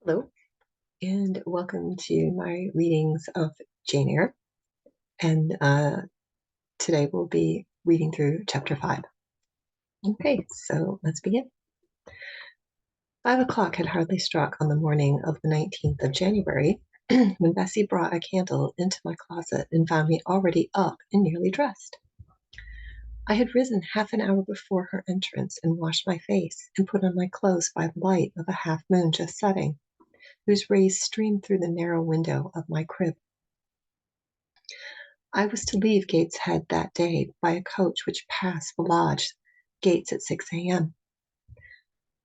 Hello, and welcome to my readings of Jane Eyre. And today we'll be reading through chapter 5. Okay, so let's begin. 5 o'clock had hardly struck on the morning of the 19th of January when Bessie brought a candle into my closet and found me already up and nearly dressed. I had risen half an hour before her entrance and washed my face and put on my clothes by the light of a half moon just setting, whose rays streamed through the narrow window of my crib. I was to leave Gateshead that day by a coach which passed the lodge gates at 6 a.m.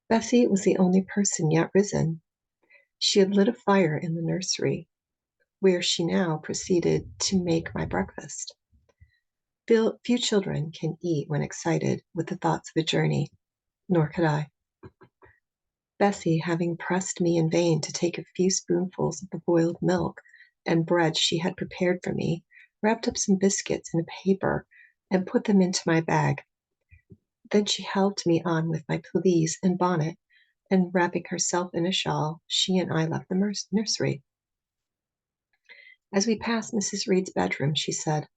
Bessie was the only person yet risen. She had lit a fire in the nursery, where she now proceeded to make my breakfast. Few children can eat when excited with the thoughts of a journey, nor could I. Bessie, having pressed me in vain to take a few spoonfuls of the boiled milk and bread she had prepared for me, wrapped up some biscuits in a paper and put them into my bag. Then she helped me on with my pelisse and bonnet, and wrapping herself in a shawl, she and I left the nursery. As we passed Mrs. Reed's bedroom, she said,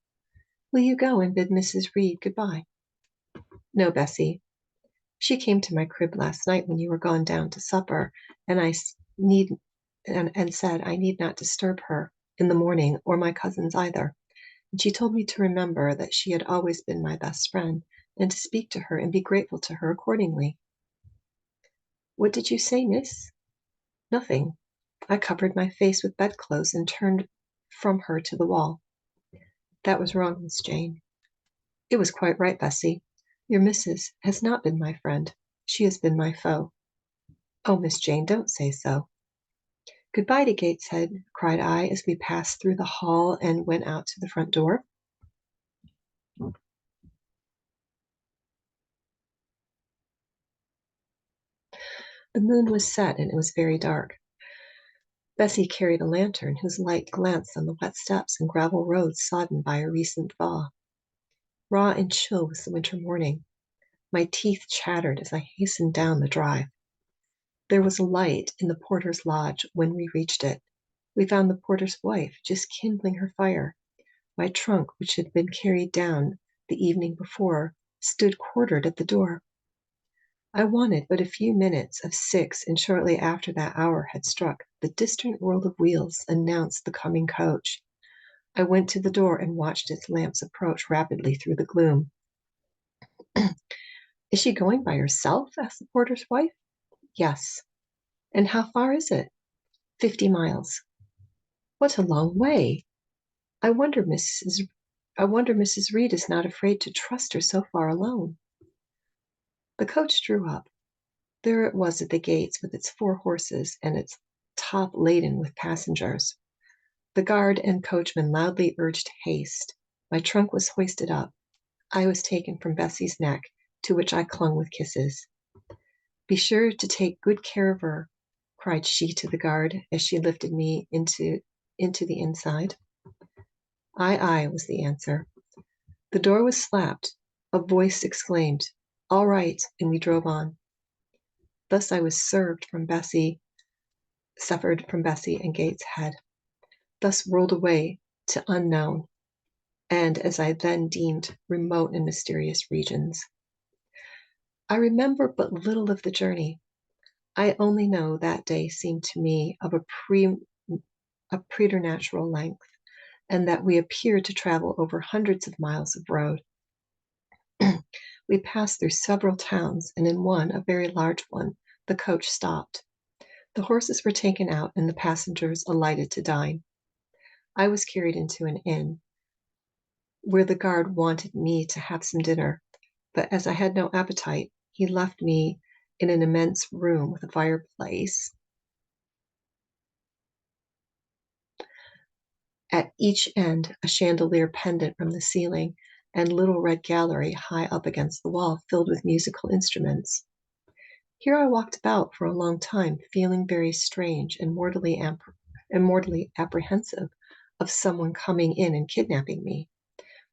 "Will you go and bid Mrs. Reed good-bye?" "No, Bessie. She came to my crib last night when you were gone down to supper, and said I need not disturb her in the morning, or my cousins either. And she told me to remember that she had always been my best friend, and to speak to her and be grateful to her accordingly." "What did you say, miss?" "Nothing. I covered my face with bedclothes and turned from her to the wall." "That was wrong, Miss Jane." "It was quite right, Bessie. Your missus has not been my friend. She has been my foe." "Oh, Miss Jane, don't say so." "Good-bye to Gateshead," cried I as we passed through the hall and went out to the front door. The moon was set and it was very dark. Bessie carried a lantern whose light glanced on the wet steps and gravel roads sodden by a recent thaw. Raw and chill was the winter morning. My teeth chattered as I hastened down the drive. There was a light in the porter's lodge when we reached it. We found the porter's wife just kindling her fire. My trunk, which had been carried down the evening before, stood quartered at the door. I wanted but a few minutes of 6, and shortly after that hour had struck, the distant roll of wheels announced the coming coach. I went to the door and watched its lamps approach rapidly through the gloom. "Is she going by herself?" asked the porter's wife. "Yes." "And how far is it?" 50 miles. "What a long way! I wonder Mrs. Reed is not afraid to trust her so far alone." The coach drew up. There it was at the gates with its 4 horses and its top laden with passengers. The guard and coachman loudly urged haste. My trunk was hoisted up. I was taken from Bessie's neck, to which I clung with kisses. "Be sure to take good care of her," cried she to the guard as she lifted me into the inside. "Aye, aye," was the answer. The door was slapped. A voice exclaimed, "All right," and we drove on. Thus I was suffered from Bessie and Gateshead. Thus rolled away to unknown, and, as I then deemed, remote and mysterious regions. I remember but little of the journey. I only know that day seemed to me of a preternatural length, and that we appeared to travel over hundreds of miles of road. We passed through several towns, and in one, a very large one, the coach stopped. The horses were taken out, and the passengers alighted to dine. I was carried into an inn, where the guard wanted me to have some dinner, but as I had no appetite, he left me in an immense room with a fireplace at each end, a chandelier pendant from the ceiling, and little red gallery high up against the wall filled with musical instruments. Here I walked about for a long time, feeling very strange and mortally apprehensive of someone coming in and kidnapping me,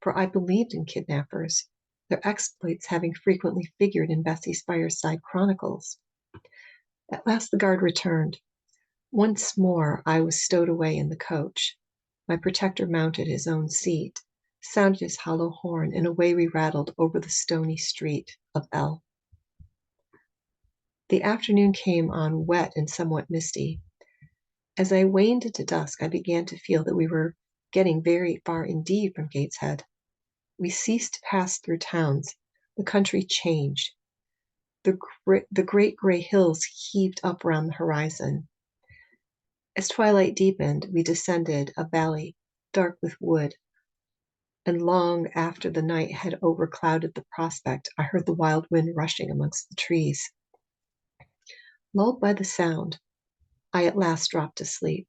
for I believed in kidnappers, their exploits having frequently figured in Bessie's fireside chronicles. At last the guard returned. Once more I was stowed away in the coach. My protector mounted his own seat, sounded his hollow horn, and away we rattled over the stony street of L. The afternoon came on wet and somewhat misty. As I waned into dusk, I began to feel that we were getting very far indeed from Gateshead. We ceased to pass through towns. The country changed. The great gray hills heaved up round the horizon. As twilight deepened, we descended a valley dark with wood, and long after the night had overclouded the prospect, I heard the wild wind rushing amongst the trees. Lulled by the sound, I at last dropped asleep.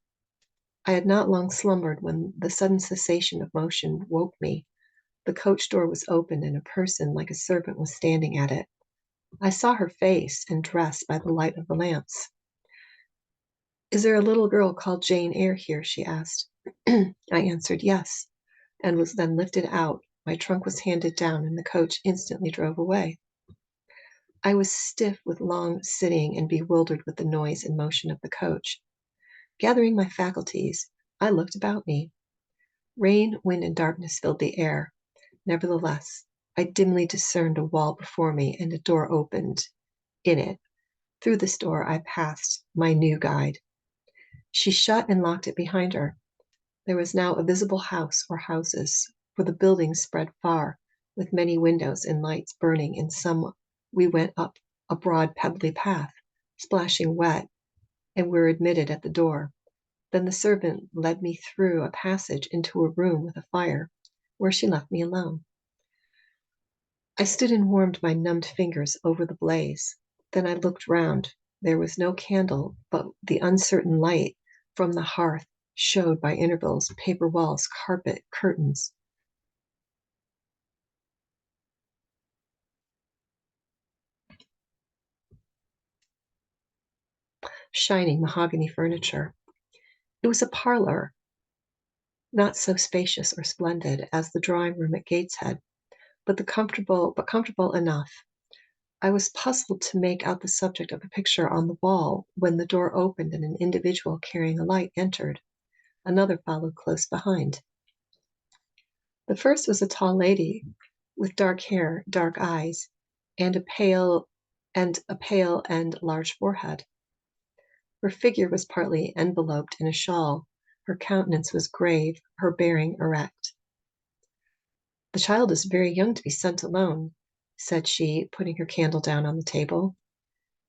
I had not long slumbered when the sudden cessation of motion woke me. The coach door was opened, and a person like a servant was standing at it. I saw her face and dress by the light of the lamps. "Is there a little girl called Jane Eyre here?" she asked. I answered yes, and was then lifted out. My trunk was handed down, and the coach instantly drove away. I was stiff with long sitting and bewildered with the noise and motion of the coach. Gathering my faculties, I looked about me. Rain, wind, and darkness filled the air. Nevertheless, I dimly discerned a wall before me and a door opened in it. Through this door I passed my new guide. She shut and locked it behind her. There was now a visible house or houses, for the buildings spread far, with many windows and lights burning. In some we went up a broad pebbly path, splashing wet, and were admitted at the door. Then the servant led me through a passage into a room with a fire, where she left me alone. I stood and warmed my numbed fingers over the blaze. Then I looked round. There was no candle, but the uncertain light from the hearth showed by intervals paper walls, carpet, curtains. Shining mahogany furniture. It was a parlor, not so spacious or splendid as the drawing room at Gateshead, but comfortable enough. I was puzzled to make out the subject of a picture on the wall when the door opened and an individual carrying a light entered. Another followed close behind. The first was a tall lady with dark hair, dark eyes, and a pale and large forehead. Her figure was partly enveloped in a shawl. Her countenance was grave, her bearing erect. "The child is very young to be sent alone," said she, putting her candle down on the table.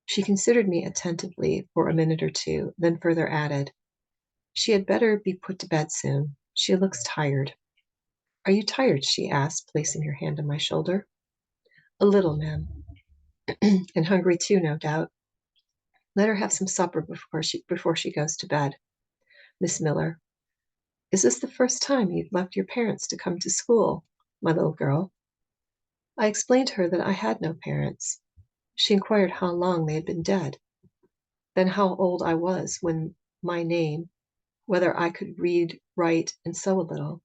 She considered me attentively for a minute or two, then further added, "She had better be put to bed soon. She looks tired." "Are you tired?" she asked, placing her hand on my shoulder. "A little, ma'am." "And hungry too, no doubt. Let her have some supper before she goes to bed. Miss Miller, is this the first time you've left your parents to come to school, my little girl?" I explained to her that I had no parents. She inquired how long they had been dead, then how old I was, when my name, whether I could read, write, and sew a little.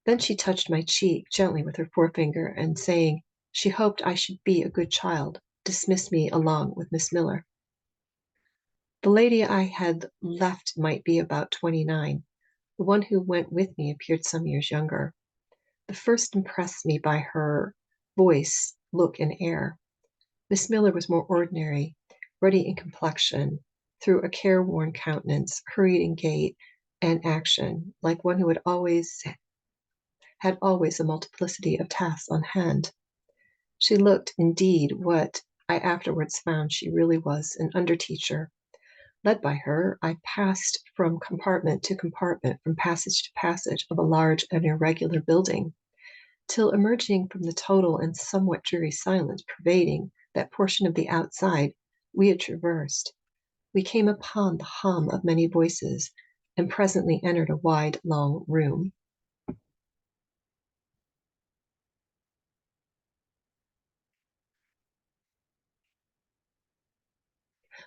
Then she touched my cheek gently with her forefinger, and saying she hoped I should be a good child, dismissed me along with Miss Miller. The lady I had left might be about 29. The one who went with me appeared some years younger. The first impressed me by her voice, look, and air. Miss Miller was more ordinary, ruddy in complexion, through a careworn countenance, hurried in gait and action, like one who had always a multiplicity of tasks on hand. She looked, indeed, what I afterwards found she really was, an under-teacher. Led by her, I passed from compartment to compartment, from passage to passage of a large and irregular building, till emerging from the total and somewhat dreary silence pervading that portion of the outside we had traversed, we came upon the hum of many voices, and presently entered a wide, long room.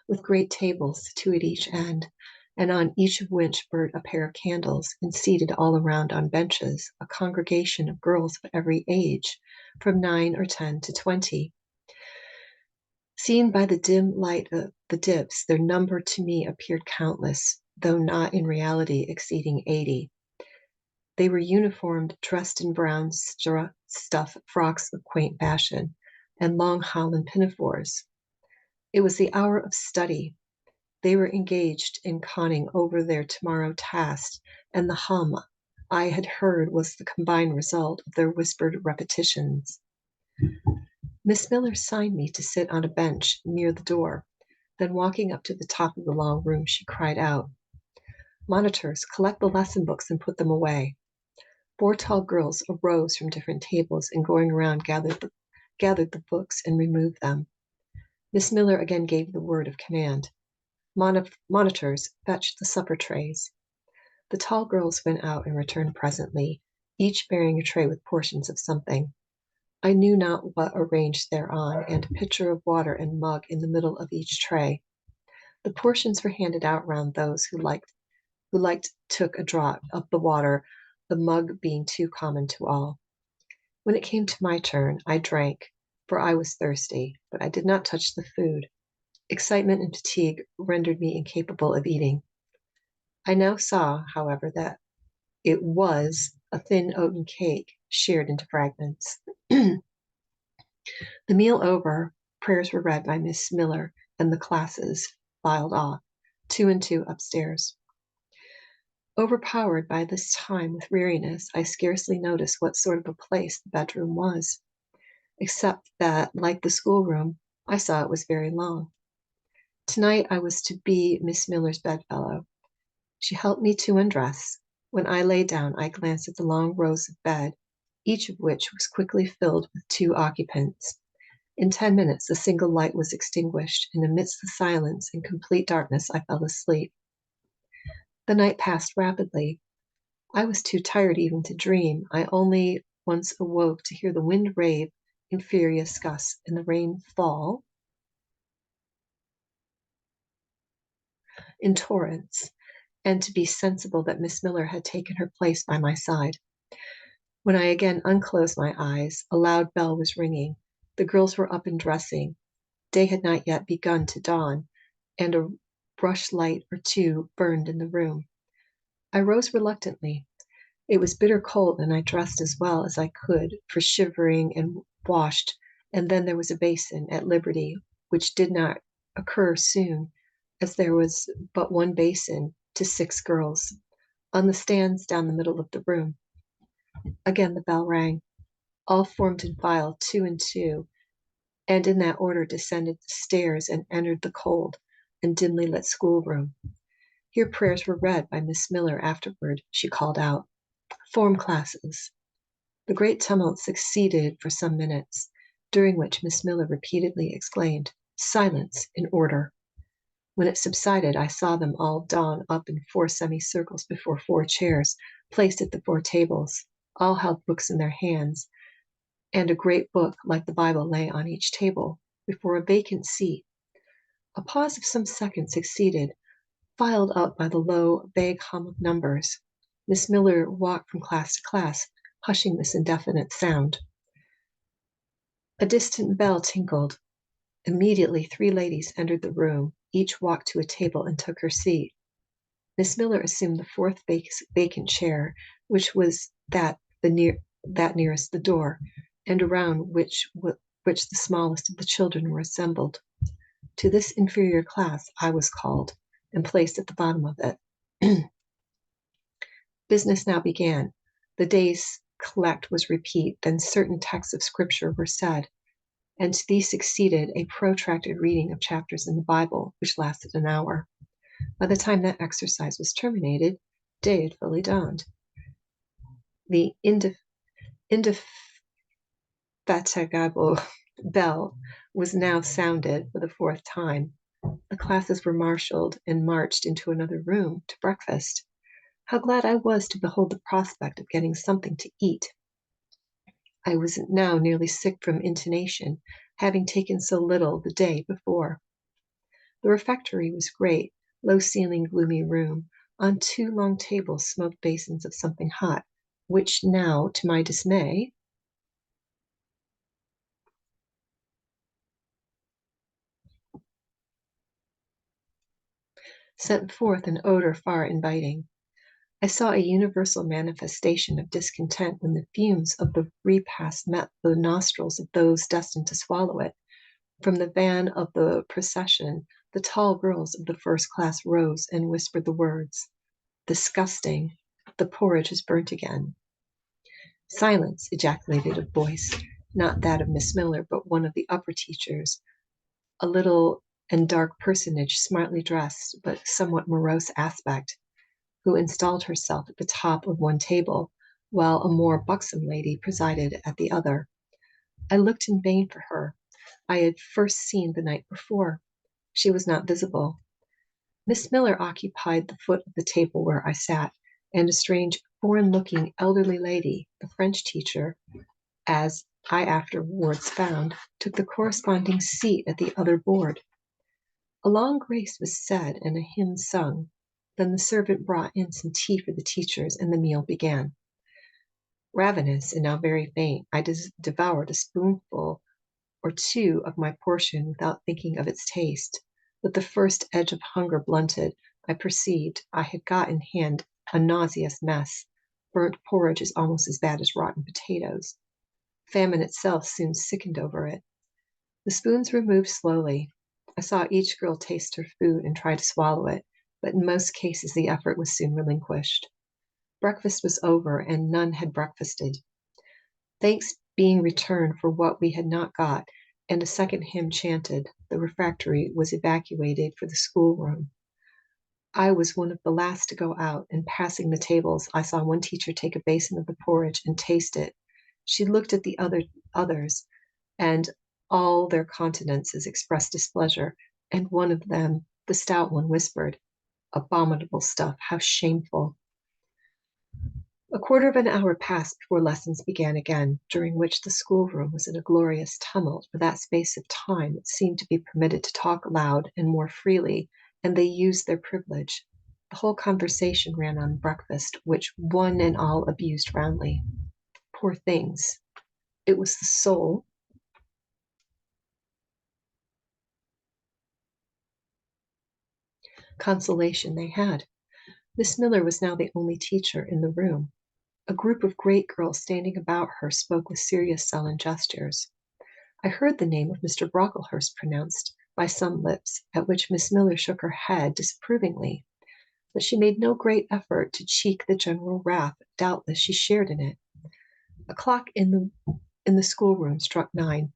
With great tables, two at each end, and on each of which burnt a pair of candles, and seated all around on benches, a congregation of girls of every age, from 9 or 10 to 20. Seen by the dim light of the dips, their number to me appeared countless, though not in reality exceeding 80. They were uniformed, dressed in brown stuff frocks of quaint fashion, and long holland pinafores. It was the hour of study. They were engaged in conning over their tomorrow task, and the hum I had heard was the combined result of their whispered repetitions. Miss Miller signed me to sit on a bench near the door. Then, walking up to the top of the long room, she cried out, "Monitors, collect the lesson books and put them away." 4 tall girls arose from different tables and going around gathered the books and removed them. Miss Miller again gave the word of command. Monitors, fetch the supper trays. The tall girls went out and returned presently, each bearing a tray with portions of something. I knew not what arranged thereon, and a pitcher of water and mug in the middle of each tray. The portions were handed out round those who liked took a draught of the water, the mug being too common to all. When it came to my turn, I drank, for I was thirsty, but I did not touch the food. Excitement and fatigue rendered me incapable of eating. I now saw, however, that it was a thin oaten cake shared into fragments. The meal over, prayers were read by Miss Miller, and the classes filed off, 2 and 2 upstairs. Overpowered by this time with weariness, I scarcely noticed what sort of a place the bedroom was, except that, like the schoolroom, I saw it was very long. Tonight I was to be Miss Miller's bedfellow. She helped me to undress. When I lay down, I glanced at the long rows of bed, each of which was quickly filled with 2 occupants. In 10 minutes, the single light was extinguished, and amidst the silence and complete darkness, I fell asleep. The night passed rapidly. I was too tired even to dream. I only once awoke to hear the wind rave in furious gusts and the rain fall in torrents, and to be sensible that Miss Miller had taken her place by my side. When I again unclosed my eyes, a loud bell was ringing. The girls were up and dressing. Day had not yet begun to dawn, and a rushlight or two burned in the room. I rose reluctantly. It was bitter cold, and I dressed as well as I could, for shivering, and washed, and then there was a basin at liberty, which did not occur soon, as there was but one basin to 6 girls, on the stands down the middle of the room. Again the bell rang. All formed in file, 2 and 2, and in that order descended the stairs and entered the cold and dimly lit schoolroom. Here prayers were read by Miss Miller. Afterward she called out, "Form classes." The great tumult succeeded for some minutes, during which Miss Miller repeatedly exclaimed, "Silence, in order." When it subsided, I saw them all drawn up in 4 semicircles before 4 chairs, placed at the 4 tables. All held books in their hands, and a great book, like the Bible, lay on each table, before a vacant seat. A pause of some seconds succeeded, filed up by the low, vague hum of numbers. Miss Miller walked from class to class, hushing this indefinite sound. A distant bell tinkled. Immediately 3 ladies entered the room. Each walked to a table and took her seat. Miss Miller assumed the 4th vacant chair, which was that nearest the door, and around which the smallest of the children were assembled. To this inferior class I was called, and placed at the bottom of it. Business now began. The day's collect was repeat, then certain texts of Scripture were said, and to these succeeded a protracted reading of chapters in the Bible, which lasted an hour. By the time that exercise was terminated, day had fully dawned. The indefatigable bell was now sounded for the 4th time. The classes were marshaled and marched into another room to breakfast. How glad I was to behold the prospect of getting something to eat. I was now nearly sick from intonation, having taken so little the day before. The refectory was great, low-ceilinged, gloomy room. On 2 long tables smoked basins of something hot, which now, to my dismay, sent forth an odor far inviting. I saw a universal manifestation of discontent when the fumes of the repast met the nostrils of those destined to swallow it. From the van of the procession, the tall girls of the first class rose and whispered the words, "Disgusting! The porridge is burnt again." "Silence!" ejaculated a voice, not that of Miss Miller, but one of the upper teachers, a little and dark personage, smartly dressed, but somewhat morose aspect, who installed herself at the top of one table, while a more buxom lady presided at the other. I looked in vain for her. I had first seen the night before. She was not visible. Miss Miller occupied the foot of the table where I sat, and a strange, foreign-looking elderly lady, the French teacher, as I afterwards found, took the corresponding seat at the other board. A long grace was said and a hymn sung. Then the servant brought in some tea for the teachers, and the meal began. Ravenous and now very faint, I devoured a spoonful or two of my portion without thinking of its taste. With the first edge of hunger blunted, I perceived I had got in hand a nauseous mess. Burnt porridge is almost as bad as rotten potatoes. Famine itself soon sickened over it. The spoons were moved slowly. I saw each girl taste her food and try to swallow it, but in most cases the effort was soon relinquished. Breakfast was over, and none had breakfasted. Thanks being returned for what we had not got, and a second hymn chanted, the refectory was evacuated for the schoolroom. I was one of the last to go out, and passing the tables, I saw one teacher take a basin of the porridge and taste it. She looked at the others, and all their countenances expressed displeasure, and one of them, the stout one, whispered, "Abominable stuff, how shameful!" A quarter of an hour passed before lessons began again, during which the schoolroom was in a glorious tumult. For that space of time it seemed to be permitted to talk loud and more freely, and they used their privilege. The whole conversation ran on breakfast, which one and all abused roundly. Poor things! It was the sole consolation they had. Miss Miller was now the only teacher in the room. A group of great girls standing about her spoke with serious sullen gestures. I heard the name of Mr. Brocklehurst pronounced by some lips, at which Miss Miller shook her head disapprovingly, but she made no great effort to check the general wrath. Doubtless she shared in it. A clock in the schoolroom struck 9.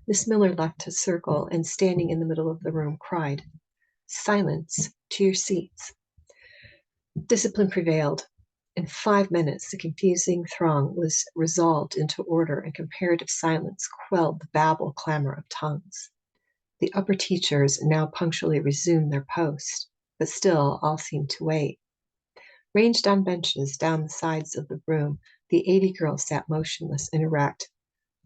Miss Miller left her circle, and standing in the middle of the room, cried, "Silence! To your seats!" Discipline prevailed. In 5 minutes the confusing throng was resolved into order, and comparative silence quelled the babel clamor of tongues. The upper teachers now punctually resumed their post, but still all seemed to wait. Ranged on benches down the sides of the room, the 80 girls sat motionless and erect.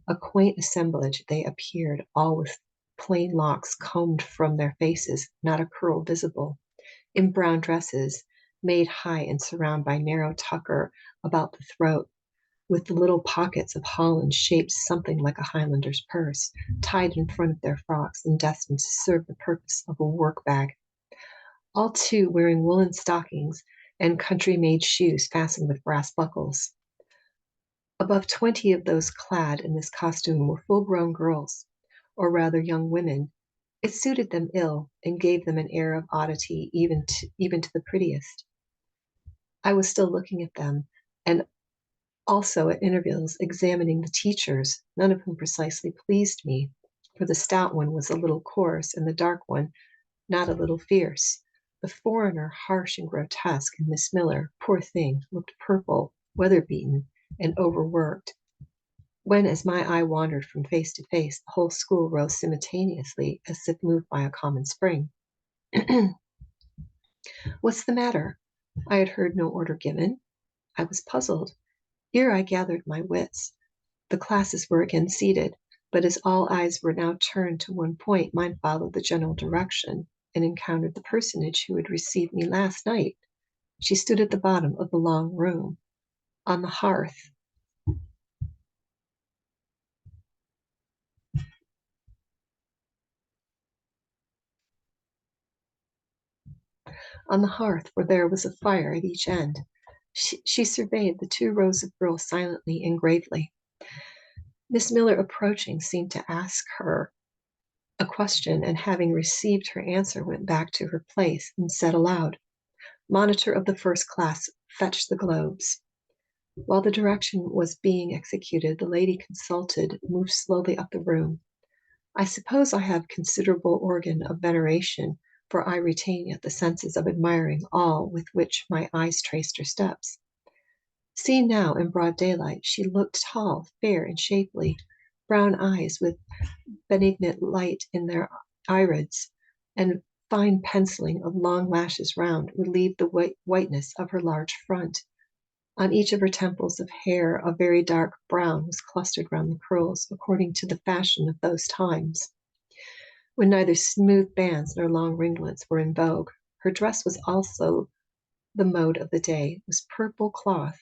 A quaint assemblage they appeared, all with plain locks combed from their faces, not a curl visible, in brown dresses, made high and surrounded by narrow tucker about the throat, with the little pockets of holland shaped something like a Highlander's purse, tied in front of their frocks and destined to serve the purpose of a work bag. All too wearing woolen stockings and country-made shoes fastened with brass buckles. Above 20 of those clad in this costume were full-grown girls, or rather young women. It suited them ill, and gave them an air of oddity even to the prettiest. I was still looking at them, and also at intervals examining the teachers, none of whom precisely pleased me, for the stout one was a little coarse, and the dark one not a little fierce. The foreigner harsh and grotesque, and Miss Miller, poor thing, looked purple, weather-beaten, and overworked. When, as my eye wandered from face to face, the whole school rose simultaneously, as if moved by a common spring. What's the matter? I had heard no order given. I was puzzled. Here I gathered my wits. The classes were again seated, but as all eyes were now turned to one point, mine followed the general direction, and encountered the personage who had received me last night. She stood at the bottom of the long room, on the hearth. On the hearth, where there was a fire at each end, she surveyed the 2 rows of girls silently and gravely. Miss Miller, approaching, seemed to ask her a question, and having received her answer, went back to her place and said aloud, "Monitor of the first class, fetch the globes." While the direction was being executed, the lady consulted moved slowly up the room. I suppose I have considerable organ of veneration, for I retain yet the senses of admiring all with which my eyes traced her steps. Seen now in broad daylight, she looked tall, fair, and shapely, brown eyes with benignant light in their irids, and fine penciling of long lashes round relieved the whiteness of her large front. On each of her temples of hair a very dark brown was clustered round the curls, according to the fashion of those times, when neither smooth bands nor long ringlets were in vogue. Her dress was also the mode of the day, was purple cloth,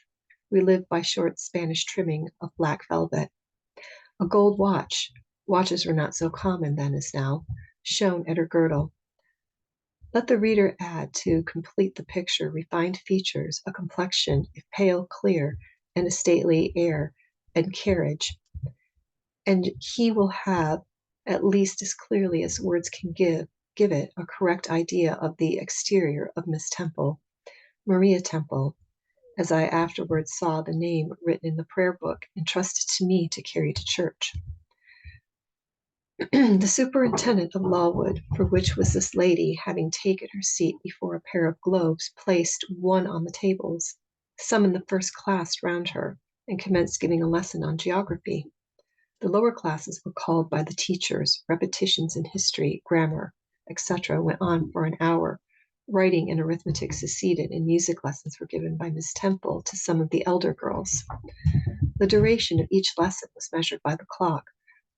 relieved by short Spanish trimming of black velvet. A gold watches were not so common then as now, shone at her girdle. Let the reader add, to complete the picture, refined features, a complexion, if pale, clear, and a stately air and carriage, and he will have, at least as clearly as words can give it, a correct idea of the exterior of Miss Temple, Maria Temple, as I afterwards saw the name written in the prayer book entrusted to me to carry to church. The superintendent of Lawwood, for which was this lady, having taken her seat before a pair of globes placed one on the tables, summoned the first class round her, and commenced giving a lesson on geography. The lower classes were called by the teachers. Repetitions in history, grammar, etc., went on for an hour. Writing and arithmetic succeeded, and music lessons were given by Miss Temple to some of the elder girls. The duration of each lesson was measured by the clock,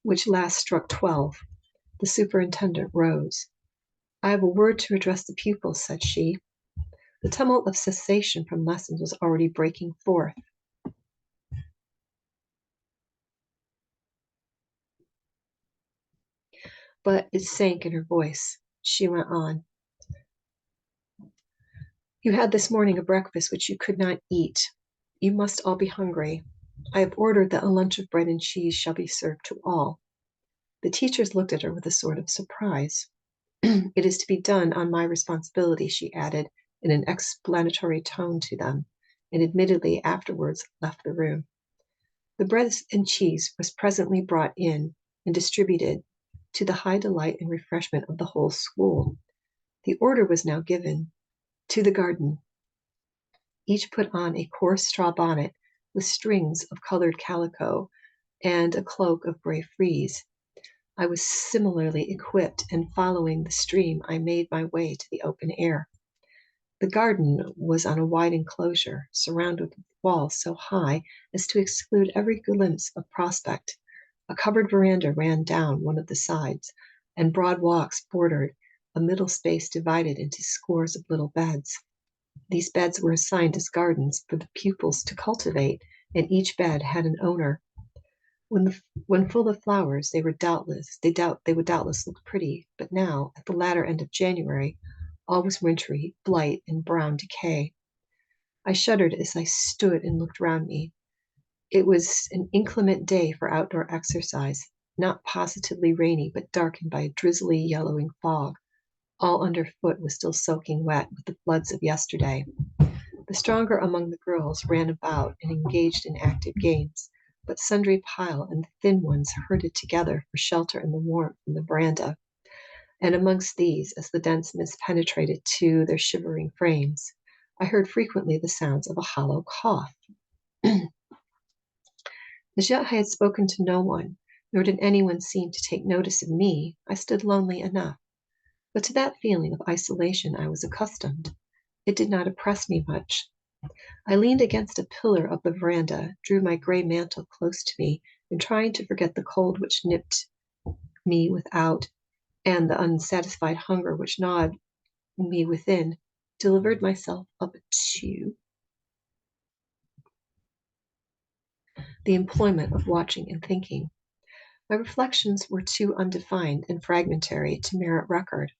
which last struck 12. The superintendent rose. "I have a word to address the pupils," said she. The tumult of cessation from lessons was already breaking forth. But it sank in her voice. She went on. "You had this morning a breakfast which you could not eat. You must all be hungry. I have ordered that a lunch of bread and cheese shall be served to all." The teachers looked at her with a sort of surprise. "It is to be done on my responsibility," she added in an explanatory tone to them, and admittedly afterwards left the room. The bread and cheese was presently brought in and distributed, to the high delight and refreshment of the whole school. The order was now given, "To the garden." Each put on a coarse straw bonnet with strings of colored calico and a cloak of gray frieze. I was similarly equipped, and following the stream, I made my way to the open air. The garden was on a wide enclosure, surrounded with walls so high as to exclude every glimpse of prospect. A covered veranda ran down one of the sides, and broad walks bordered a middle space divided into scores of little beds. These beds were assigned as gardens for the pupils to cultivate, and each bed had an owner. When full of flowers, they would doubtless look pretty, but now, at the latter end of January, all was wintry blight and brown decay. I shuddered as I stood and looked round me. It was an inclement day for outdoor exercise, not positively rainy, but darkened by a drizzly, yellowing fog. All underfoot was still soaking wet with the floods of yesterday. The stronger among the girls ran about and engaged in active games, but sundry pale and the thin ones herded together for shelter in the warmth from the veranda. And amongst these, as the dense mist penetrated to their shivering frames, I heard frequently the sounds of a hollow cough. As yet I had spoken to no one, nor did anyone seem to take notice of me. I stood lonely enough, but to that feeling of isolation I was accustomed. It did not oppress me much. I leaned against a pillar of the veranda, drew my gray mantle close to me, and trying to forget the cold which nipped me without, and the unsatisfied hunger which gnawed me within, delivered myself up to the employment of watching and thinking. My reflections were too undefined and fragmentary to merit record.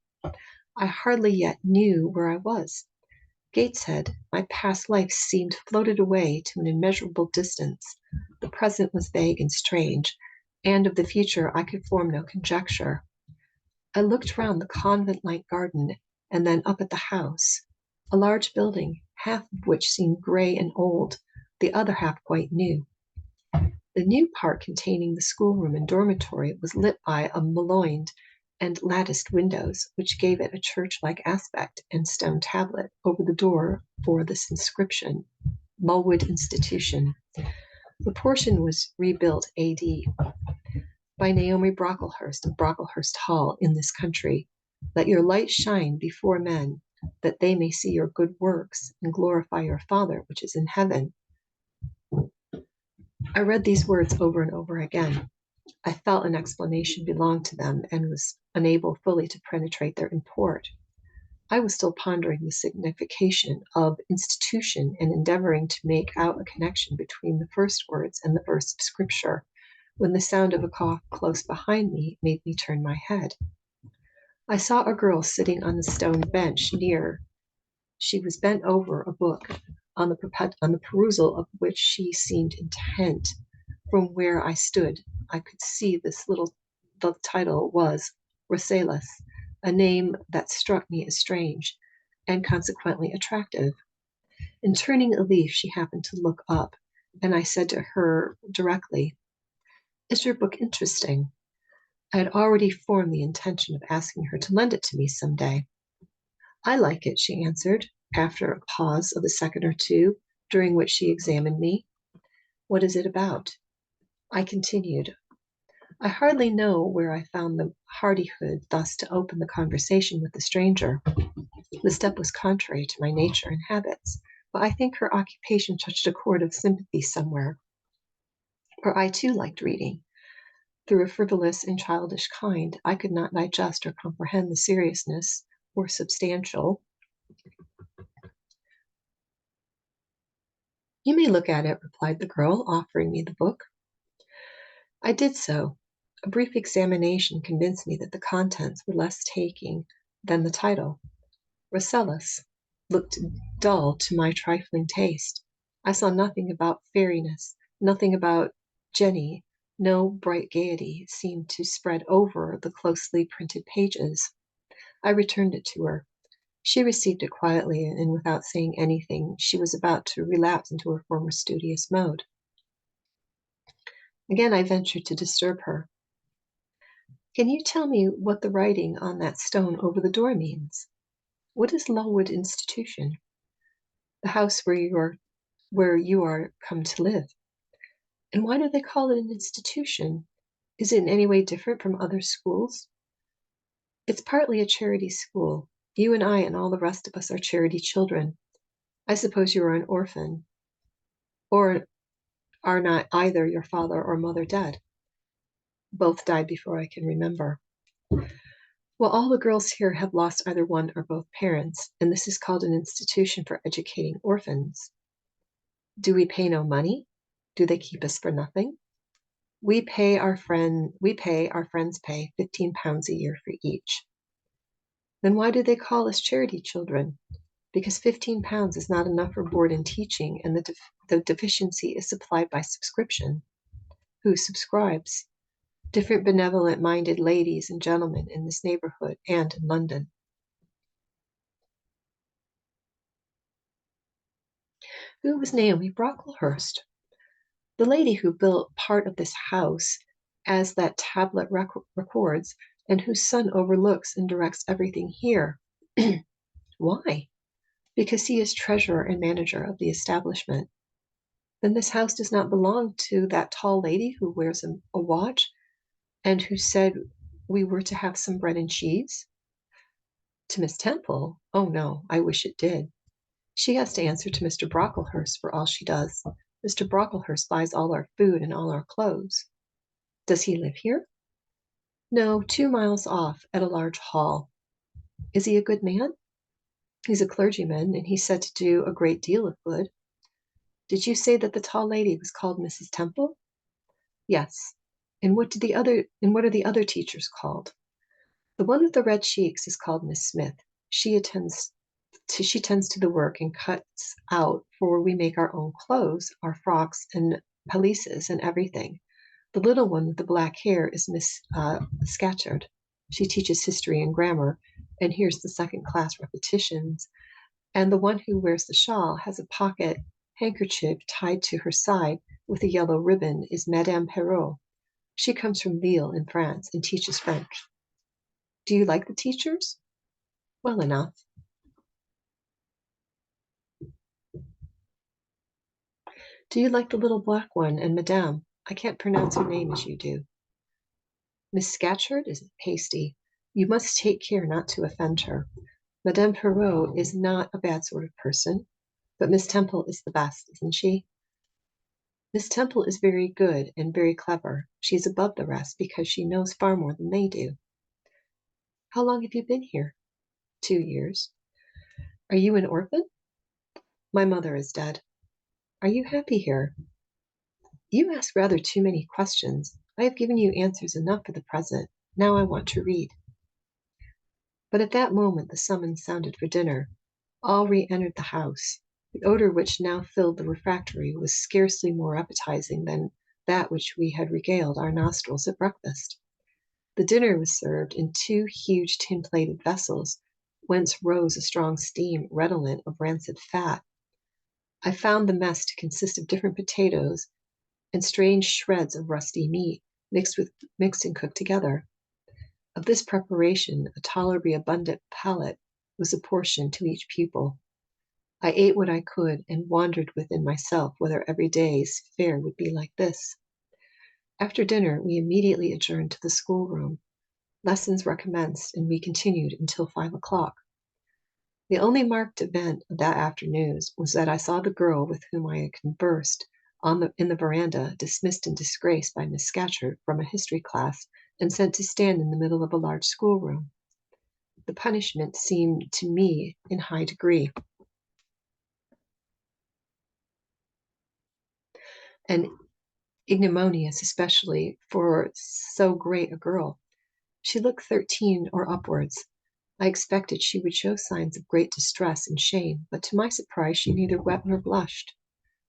I hardly yet knew where I was. Gateshead, my past life seemed floated away to an immeasurable distance. The present was vague and strange, and of the future I could form no conjecture. I looked round the convent-like garden and then up at the house, a large building, half of which seemed grey and old, the other half quite new. The new part, containing the schoolroom and dormitory, was lit by a mullioned and latticed windows, which gave it a church-like aspect, and stone tablet over the door bore this inscription: Mulwood Institution. The portion was rebuilt A.D. by Naomi Brocklehurst of Brocklehurst Hall in this country. Let your light shine before men, that they may see your good works and glorify your Father which is in heaven. I read these words over and over again. I felt an explanation belonged to them and was unable fully to penetrate their import. I was still pondering the signification of institution and endeavoring to make out a connection between the first words and the verse of Scripture, when the sound of a cough close behind me made me turn my head. I saw a girl sitting on the stone bench near. She was bent over a book, on the perusal of which she seemed intent. From where I stood, I could see the title was Rasselas, a name that struck me as strange and consequently attractive. In turning a leaf, she happened to look up, and I said to her directly, "Is your book interesting?" I had already formed the intention of asking her to lend it to me some day. "I like it," she answered, after a pause of a second or two, during which she examined me. "What is it about?" I continued. I hardly know where I found the hardihood thus to open the conversation with the stranger. The step was contrary to my nature and habits, but I think her occupation touched a chord of sympathy somewhere, for I too liked reading. Through a frivolous and childish kind, I could not digest or comprehend the seriousness or substantial. "You may look at it," replied the girl, offering me the book. I did so. A brief examination convinced me that the contents were less taking than the title. Rasselas looked dull to my trifling taste. I saw nothing about fairiness, nothing about Jenny, no bright gaiety seemed to spread over the closely printed pages. I returned it to her. She received it quietly, and without saying anything, she was about to relapse into her former studious mode. Again I ventured to disturb her. "Can you tell me what the writing on that stone over the door means? What is Lulwood Institution? The house where you are come to live. And why do they call it an institution? Is it in any way different from other schools?" "It's partly a charity school. You and I and all the rest of us are charity children. I suppose you are an orphan, or are not either your father or mother dead?" "Both died before I can remember." "Well, all the girls here have lost either one or both parents, and this is called an institution for educating orphans." "Do we pay no money? Do they keep us for nothing?" We pay our friends pay £15 a year for each." "Then why do they call us charity children?" "Because £15 is not enough for board and teaching, and the deficiency is supplied by subscription." "Who subscribes?" "Different benevolent-minded ladies and gentlemen in this neighborhood and in London." Who was Naomi Brocklehurst? "The lady who built part of this house, as that tablet records, and whose son overlooks and directs everything here." "Why?" "Because he is treasurer and manager of the establishment." "Then this house does not belong to that tall lady who wears a watch, and who said we were to have some bread and cheese?" "To Miss Temple? Oh no, I wish it did. She has to answer to Mr. Brocklehurst for all she does. Mr. Brocklehurst buys all our food and all our clothes." "Does he live here?" "No, 2 miles off, at a large hall." "Is he a good man?" "He's a clergyman, and he's said to do a great deal of good." "Did you say that the tall lady was called Mrs. Temple?" "Yes." And what are the other teachers called?" The one with the red cheeks is called Miss Smith. She tends to the work and cuts out for where we make our own clothes, our frocks and pelisses and everything. The little one with the black hair is Miss Scatcherd. She teaches history and grammar, and here's the second class repetitions. And the one who wears the shawl has a pocket handkerchief tied to her side with a yellow ribbon is Madame Perrault. She comes from Lille in France and teaches French. Do you like the teachers? Well enough. Do you like the little black one and Madame? I can't pronounce her name as you do. Miss Scatcherd is hasty. You must take care not to offend her. Madame Perrault is not a bad sort of person, but Miss Temple is the best, isn't she? Miss Temple is very good and very clever. She's above the rest because she knows far more than they do. How long have you been here? 2 years. Are you an orphan? My mother is dead. Are you happy here? You ask rather too many questions. I have given you answers enough for the present. Now I want to read. But at that moment the summons sounded for dinner. All re-entered the house. The odor which now filled the refectory was scarcely more appetizing than that which we had regaled our nostrils at breakfast. The dinner was served in two huge tin-plated vessels, whence rose a strong steam redolent of rancid fat. I found the mess to consist of different potatoes and strange shreds of rusty meat, mixed and cooked together. Of this preparation a tolerably abundant palate was apportioned to each pupil. I ate what I could and wondered within myself whether every day's fare would be like this. After dinner we immediately adjourned to the schoolroom. Lessons recommenced and we continued until 5 o'clock. The only marked event of that afternoon was that I saw the girl with whom I had conversed in the veranda dismissed in disgrace by Miss Scatcherd from a history class and sent to stand in the middle of a large schoolroom. The punishment seemed to me in high degree, and ignominious, especially for so great a girl. She looked 13 or upwards. I expected she would show signs of great distress and shame, but to my surprise she neither wept nor blushed.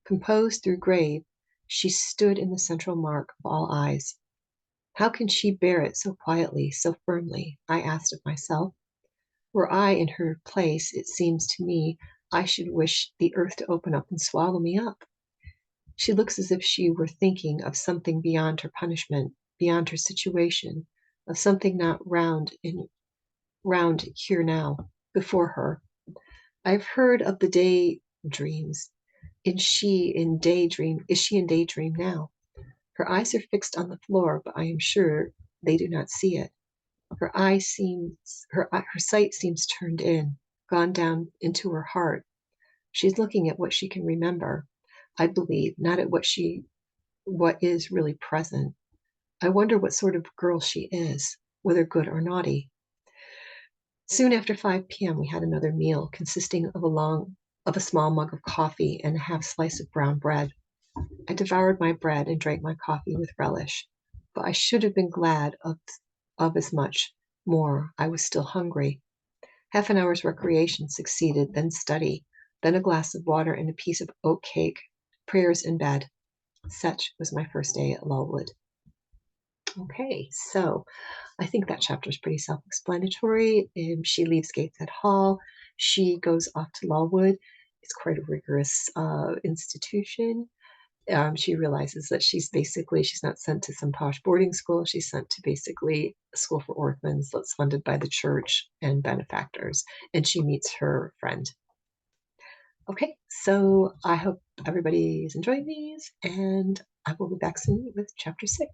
Composed though grave, she stood in the central mark of all eyes. How can she bear it so quietly, so firmly? I asked of myself. Were I in her place, it seems to me I should wish the earth to open up and swallow me up. She looks as if she were thinking of something beyond her punishment, beyond her situation, of something not round here now, before her. I've heard of the daydreams. Is she in daydream now? Her eyes are fixed on the floor, but I am sure they do not see it. Her sight seems turned in, gone down into her heart. She's looking at what she can remember, I believe, not at what is really present. I wonder what sort of girl she is, whether good or naughty. Soon after 5 p.m. we had another meal consisting of a small mug of coffee and a half slice of brown bread. I devoured my bread and drank my coffee with relish, but I should have been glad of as much more. I was still hungry. Half an hour's recreation succeeded, then study, then a glass of water and a piece of oat cake, prayers in bed. Such was my first day at Lulwood. Okay, so I think that chapter is pretty self-explanatory. She leaves Gateshead Hall. She goes off to Lulwood. It's quite a rigorous institution. She realizes that she's not sent to some posh boarding school. She's sent to basically a school for orphans that's funded by the church and benefactors. And she meets her friend. Okay, so I hope everybody is enjoying these, and I will be back soon with chapter 6.